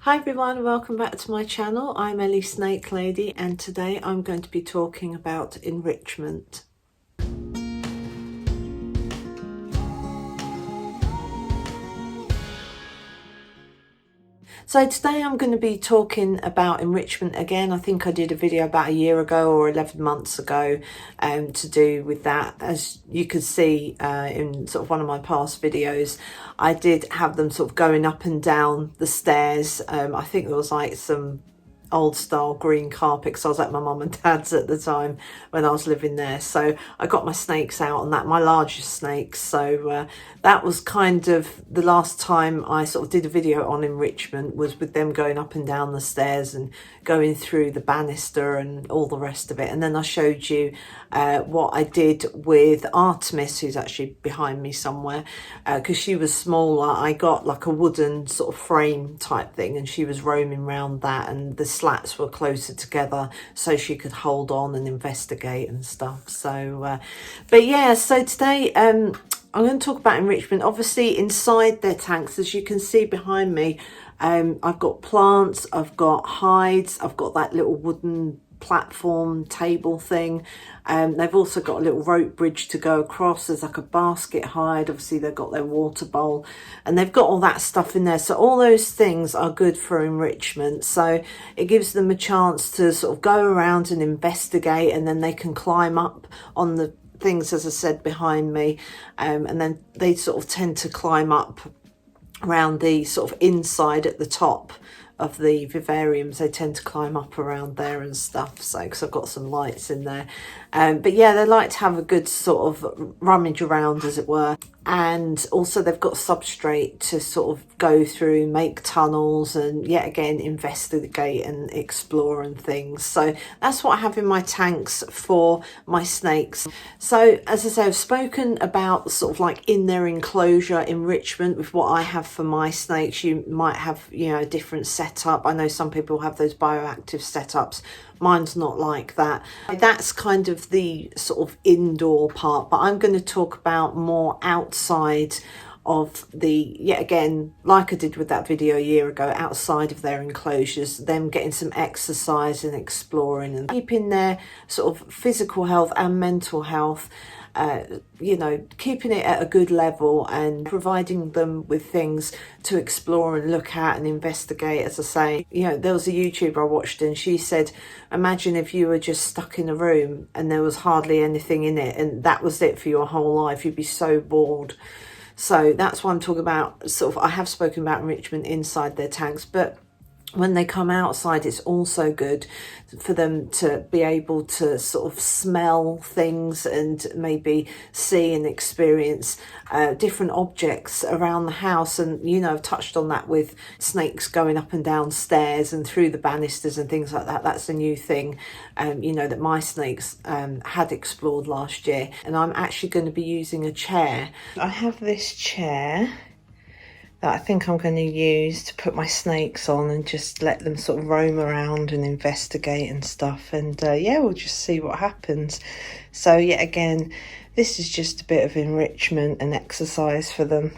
Hi everyone, welcome back to my channel. I'm Ellie Snake Lady and today I'm going to be talking about enrichment. So today I'm going to be talking about enrichment again. I think I did a video about a year ago or 11 months ago to do with that. As you could see in sort of one of my past videos, I did have them sort of going up and down the stairs. I think there was like some old style green carpet because I was at my mum and dad's at the time when I was living there. So I got my snakes out on that, my largest snakes. So that was kind of the last time I sort of did a video on enrichment, was with them going up and down the stairs and going through the banister and all the rest of it. And then I showed you what I did with Artemis, who's actually behind me somewhere, because she was smaller. I got like a wooden sort of frame type thing and she was roaming around that, and the slats were closer together so she could hold on and investigate and stuff. So but yeah, so today I'm going to talk about enrichment. Obviously inside their tanks, as you can see behind me, I've got plants, I've got hides, I've got that little wooden platform table thing. They've also got a little rope bridge to go across. There's like a basket hide. Obviously they've got their water bowl and they've got all that stuff in there. So all those things are good for enrichment. So it gives them a chance to sort of go around and investigate, and then they can climb up on the things, as I said, behind me, and then they sort of tend to climb up around the sort of inside at the top of the vivariums. They tend to climb up around there and stuff, so because I've got some lights in there. But yeah, they like to have a good sort of rummage around, as it were. And also they've got substrate to sort of go through, make tunnels, and yet again investigate and explore and things. So that's what I have in my tanks for my snakes. So as I say, I've spoken about sort of like in their enclosure enrichment with what I have for my snakes. You might have, you know, a different setup. I know some people have those bioactive setups. Mine's not like that. That's kind of the sort of indoor part, but I'm going to talk about more outside of the, yet again, like I did with that video a year ago, outside of their enclosures, them getting some exercise and exploring and keeping their sort of physical health and mental health, you know, keeping it at a good level and providing them with things to explore and look at and investigate. As I say, you know, there was a YouTuber I watched and she said, imagine if you were just stuck in a room and there was hardly anything in it and that was it for your whole life. You'd be so bored. So that's what I'm talking about. Sort of, I have spoken about enrichment inside their tanks, but when they come outside, it's also good for them to be able to sort of smell things and maybe see and experience different objects around the house. And, you know, I've touched on that with snakes going up and down stairs and through the banisters and things like that. That's a new thing, you know, that my snakes had explored last year. And I'm actually going to be using a chair. I have this chair that I think I'm going to use to put my snakes on and just let them sort of roam around and investigate and stuff. And yeah, we'll just see what happens. So yet again, this is just a bit of enrichment and exercise for them.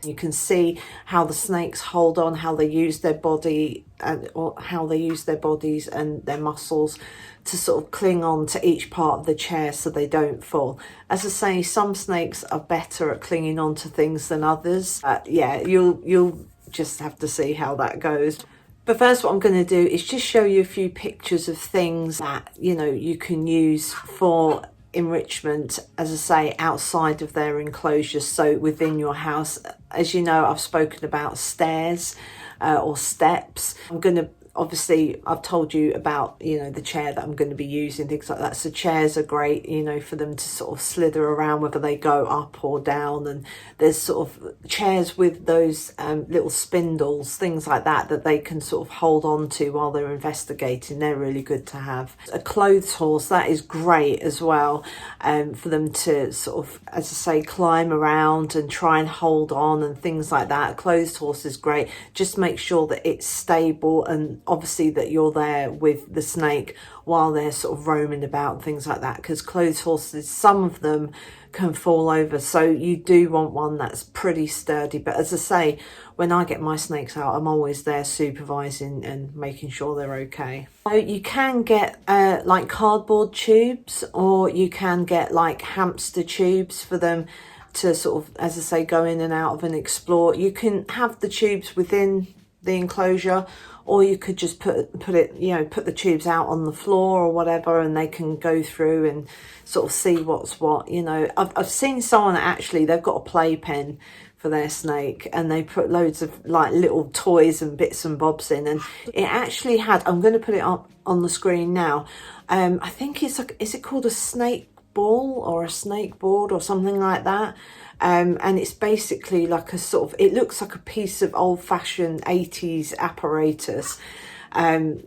You can see how the snakes hold on, how they use their body and or how they use their bodies and their muscles to sort of cling on to each part of the chair so they don't fall. As I say, some snakes are better at clinging on to things than others. Yeah, you'll just have to see how that goes. But first, what I'm going to do is just show you a few pictures of things that, you know, you can use for enrichment, as I say, outside of their enclosures, so within your house. As you know, I've spoken about stairs or steps. I'm going to, obviously, I've told you about, you know, the chair that I'm going to be using, things like that. So chairs are great, you know, for them to sort of slither around, whether they go up or down. And there's sort of chairs with those little spindles, things like that, that they can sort of hold on to while they're investigating. They're really good to have. A clothes horse, that is great as well, for them to sort of, as I say, climb around and try and hold on and things like that. A clothes horse is great. Just make sure that it's stable and obviously that you're there with the snake while they're sort of roaming about and things like that, because clothes horses, some of them can fall over, so you do want one that's pretty sturdy. But as I say, when I get my snakes out, I'm always there supervising and making sure they're okay. So you can get like cardboard tubes, or you can get like hamster tubes for them to sort of, as I say, go in and out of and explore. You can have the tubes within the enclosure, or you could just put it, you know, put the tubes out on the floor or whatever, and they can go through and sort of see what's what. You know, I've seen someone actually, they've got a playpen for their snake, and they put loads of like little toys and bits and bobs in, and it actually had, I'm going to put it up on the screen now, I think it's like, is it called a snake ball or a snake board or something like that? And it's basically like a sort of, it looks like a piece of old-fashioned 80s apparatus.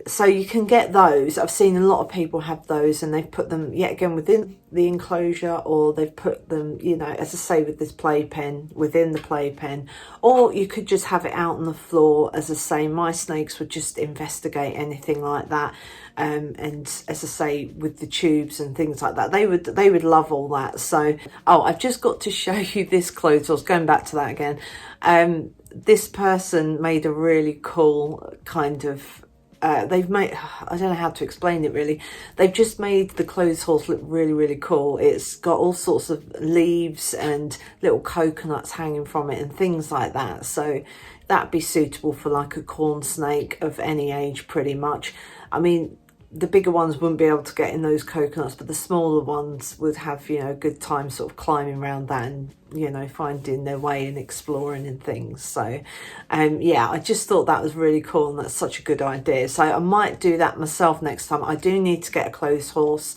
So you can get those. I've seen a lot of people have those, and they've put them yet again within the enclosure, or they've put them, you know, as I say, with this playpen, within the playpen, or you could just have it out on the floor. As I say, my snakes would just investigate anything like that. And as I say, with the tubes and things like that, they would love all that. So, oh, I've just got to show you this clothes horse, going back to that again. This person made a really cool kind of, they've made, I don't know how to explain it really. They've just made the clothes horse look really, really cool. It's got all sorts of leaves and little coconuts hanging from it and things like that. So that'd be suitable for like a corn snake of any age pretty much. I mean, the bigger ones wouldn't be able to get in those coconuts, but the smaller ones would have, you know, a good time sort of climbing around that and, you know, finding their way and exploring and things. So yeah, I just thought that was really cool, and that's such a good idea. So I might do that myself next time. I do need to get a clothes horse.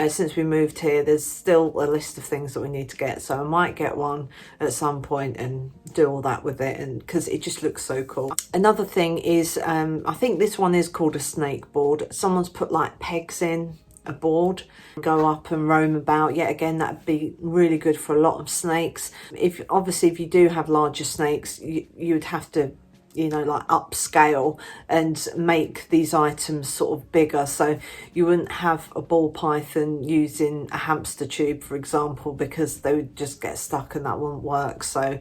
Since we moved here, there's still a list of things that we need to get, so I might get one at some point and do all that with it, and because it just looks so cool. Another thing is, I think this one is called a snake board. Someone's put like pegs in a board, go up and roam about. Yet again, that'd be really good for a lot of snakes. If obviously if you do have larger snakes, you would have to, you know, like upscale and make these items sort of bigger. So you wouldn't have a ball python using a hamster tube, for example, because they would just get stuck and that wouldn't work. So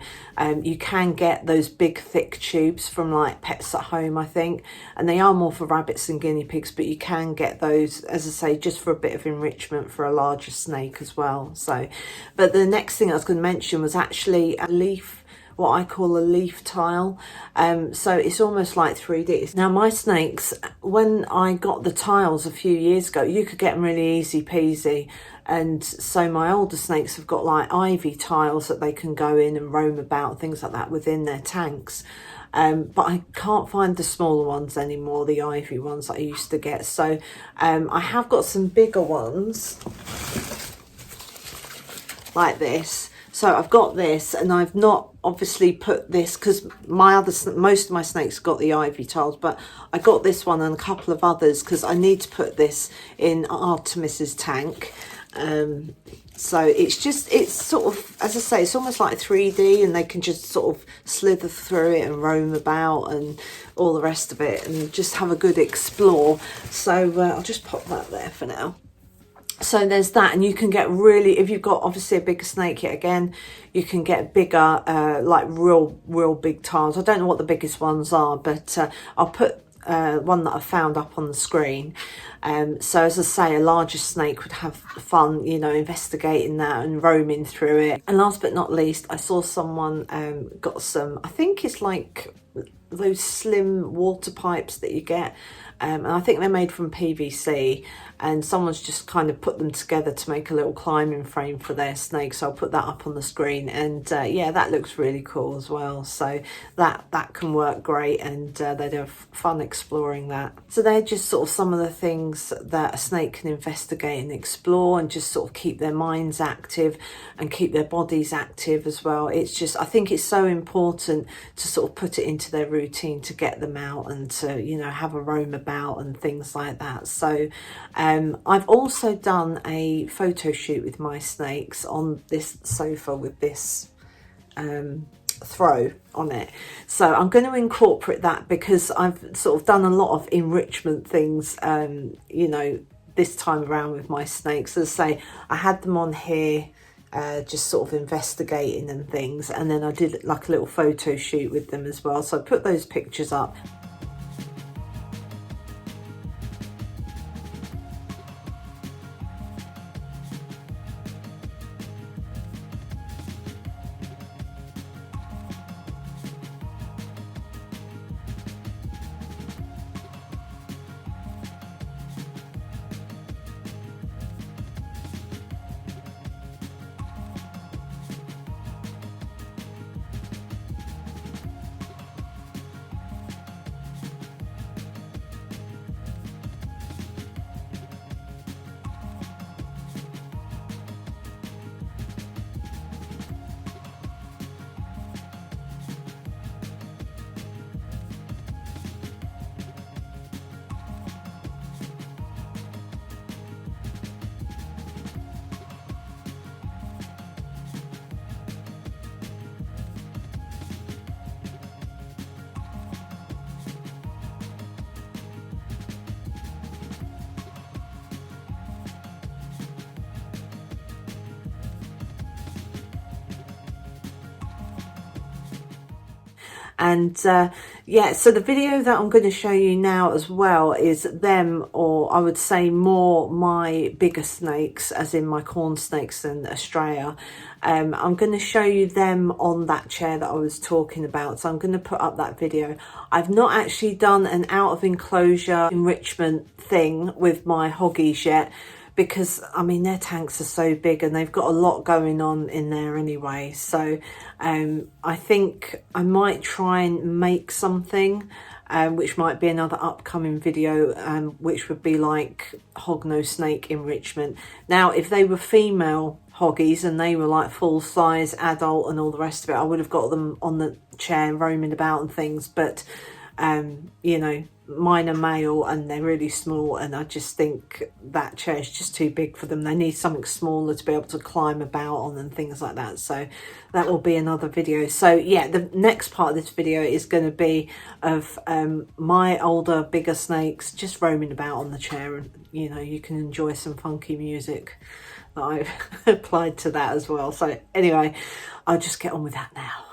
you can get those big thick tubes from like Pets at Home, I think, and they are more for rabbits and guinea pigs, but you can get those, as I say, just for a bit of enrichment for a larger snake as well. So, but the next thing I was going to mention was actually a leaf, what I call a leaf tile. So it's almost like 3D. Now my snakes, when I got the tiles a few years ago, you could get them really easy peasy. And so my older snakes have got like ivy tiles that they can go in and roam about, things like that within their tanks. But I can't find the smaller ones anymore, the ivy ones that I used to get. So I have got some bigger ones like this. So I've got this, and I've not obviously put this because most of my snakes got the ivy tiles, but I got this one and a couple of others because I need to put this in Artemis's tank. So it's sort of, as I say, it's almost like 3D, and they can just sort of slither through it and roam about and all the rest of it and just have a good explore. So I'll just pop that there for now. So there's that, and you can get really, if you've got obviously a bigger snake, yet again, you can get bigger, like real big tiles. I don't know what the biggest ones are, but I'll put one that I found up on the screen. So as I say, a larger snake would have fun, you know, investigating that and roaming through it. And last but not least, I saw someone got some, I think it's like those slim water pipes that you get, and I think they're made from PVC, and someone's just kind of put them together to make a little climbing frame for their snake. So I'll put that up on the screen, and yeah, that looks really cool as well. So that can work great, and they'd have fun exploring that. So they're just sort of some of the things that a snake can investigate and explore, and just sort of keep their minds active and keep their bodies active as well. It's just, I think it's so important to sort of put it into their routine to get them out and to, you know, have a roam about and things like that. So I've also done a photo shoot with my snakes on this sofa with this throw on it. So I'm going to incorporate that because I've sort of done a lot of enrichment things, you know, this time around with my snakes. As I say, I had them on here just sort of investigating and things. And then I did like a little photo shoot with them as well, so I put those pictures up. And yeah, so the video that I'm going to show you now as well is them, or I would say more my bigger snakes, as in my corn snakes and Australia. I'm going to show you them on that chair that I was talking about, so I'm going to put up that video. I've not actually done an out of enclosure enrichment thing with my hoggies yet, because I mean their tanks are so big and they've got a lot going on in there anyway. So I think I might try and make something, which might be another upcoming video, which would be like hognose snake enrichment. Now if they were female hoggies and they were like full size adult and all the rest of it, I would have got them on the chair roaming about and things, but you know, mine are male and they're really small, and I just think that chair is just too big for them. They need something smaller to be able to climb about on and things like that. So that will be another video. So yeah, the next part of this video is going to be of my older, bigger snakes just roaming about on the chair, and you know, you can enjoy some funky music that I've applied to that as well. So anyway, I'll just get on with that now.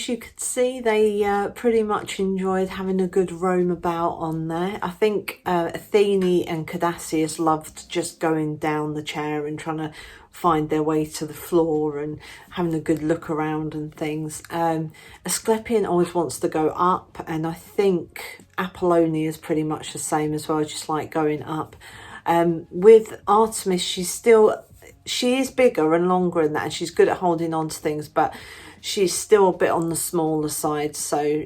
as you could see, they pretty much enjoyed having a good roam about on there. I think Athene and Cadassius loved just going down the chair and trying to find their way to the floor and having a good look around and things. Asclepion always wants to go up, and I think Apollonia is pretty much the same as well, just like going up. With Artemis, she is bigger and longer in that, and she's good at holding on to things, but she's still a bit on the smaller side. So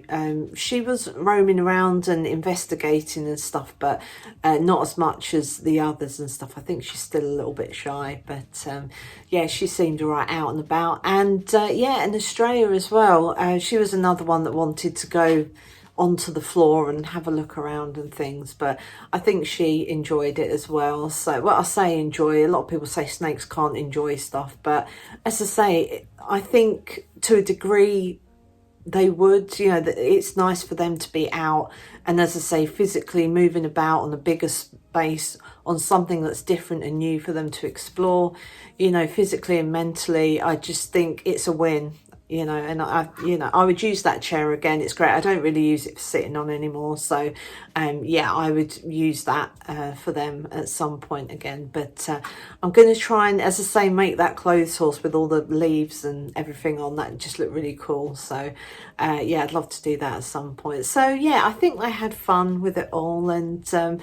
she was roaming around and investigating and stuff, but not as much as the others and stuff. I think she's still a little bit shy, but yeah, she seemed all right out and about. And yeah, and Estrella as well. She was another one that wanted to go onto the floor and have a look around and things, but I think she enjoyed it as well. So, well, I say enjoy, a lot of people say snakes can't enjoy stuff, but as I say, I think to a degree they would. You know, that it's nice for them to be out and, as I say, physically moving about on a bigger space on something that's different and new for them to explore, you know, physically and mentally. I just think it's a win. You know, and I would use that chair again. It's great. I don't really use it for sitting on anymore, so yeah, I would use that for them at some point again. But I'm going to try and, as I say, make that clothes horse with all the leaves and everything on that just look really cool. So yeah, I'd love to do that at some point. So yeah, I think I had fun with it all, and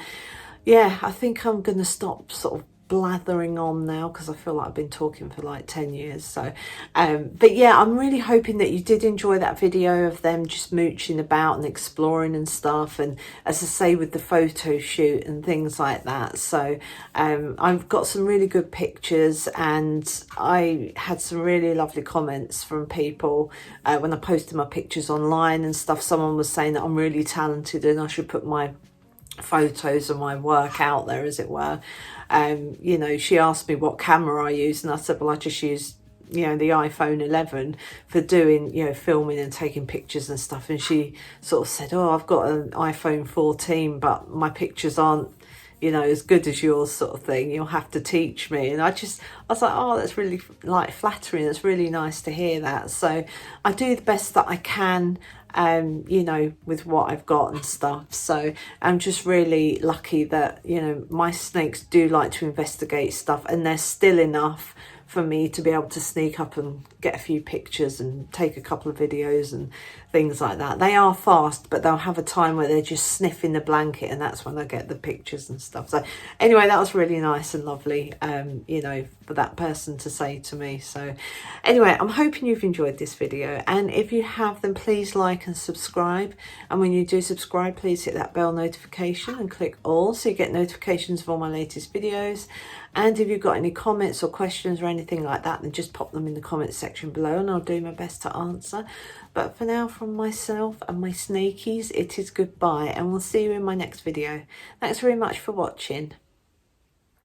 yeah, I think I'm going to stop sort of blathering on now, because I feel like I've been talking for like 10 years. So but yeah, I'm really hoping that you did enjoy that video of them just mooching about and exploring and stuff, and as I say, with the photo shoot and things like that. So I've got some really good pictures, and I had some really lovely comments from people when I posted my pictures online and stuff. Someone was saying that I'm really talented and I should put my photos of my work out there, as it were. You know, she asked me what camera I use, and I said, well, I just use, you know, the iPhone 11 for doing, you know, filming and taking pictures and stuff. And she sort of said, oh, I've got an iPhone 14, but my pictures aren't, you know, as good as yours, sort of thing. You'll have to teach me. And I was like, oh, that's really like flattering. It's really nice to hear that. So I do the best that I can, you know, with what I've got and stuff. So I'm just really lucky that, you know, my snakes do like to investigate stuff, and they're still enough for me to be able to sneak up and get a few pictures and take a couple of videos and things like that. They are fast, but they'll have a time where they're just sniffing the blanket, and that's when I get the pictures and stuff. So anyway, that was really nice and lovely, you know, for that person to say to me. So anyway, I'm hoping you've enjoyed this video, and if you have, then please like and subscribe. And when you do subscribe, please hit that bell notification and click all, so you get notifications of all my latest videos. And if you've got any comments or questions or anything like that, then just pop them in the comments section below, and I'll do my best to answer. But for now, from myself and my snakies, it is goodbye, and we'll see you in my next video. Thanks very much for watching.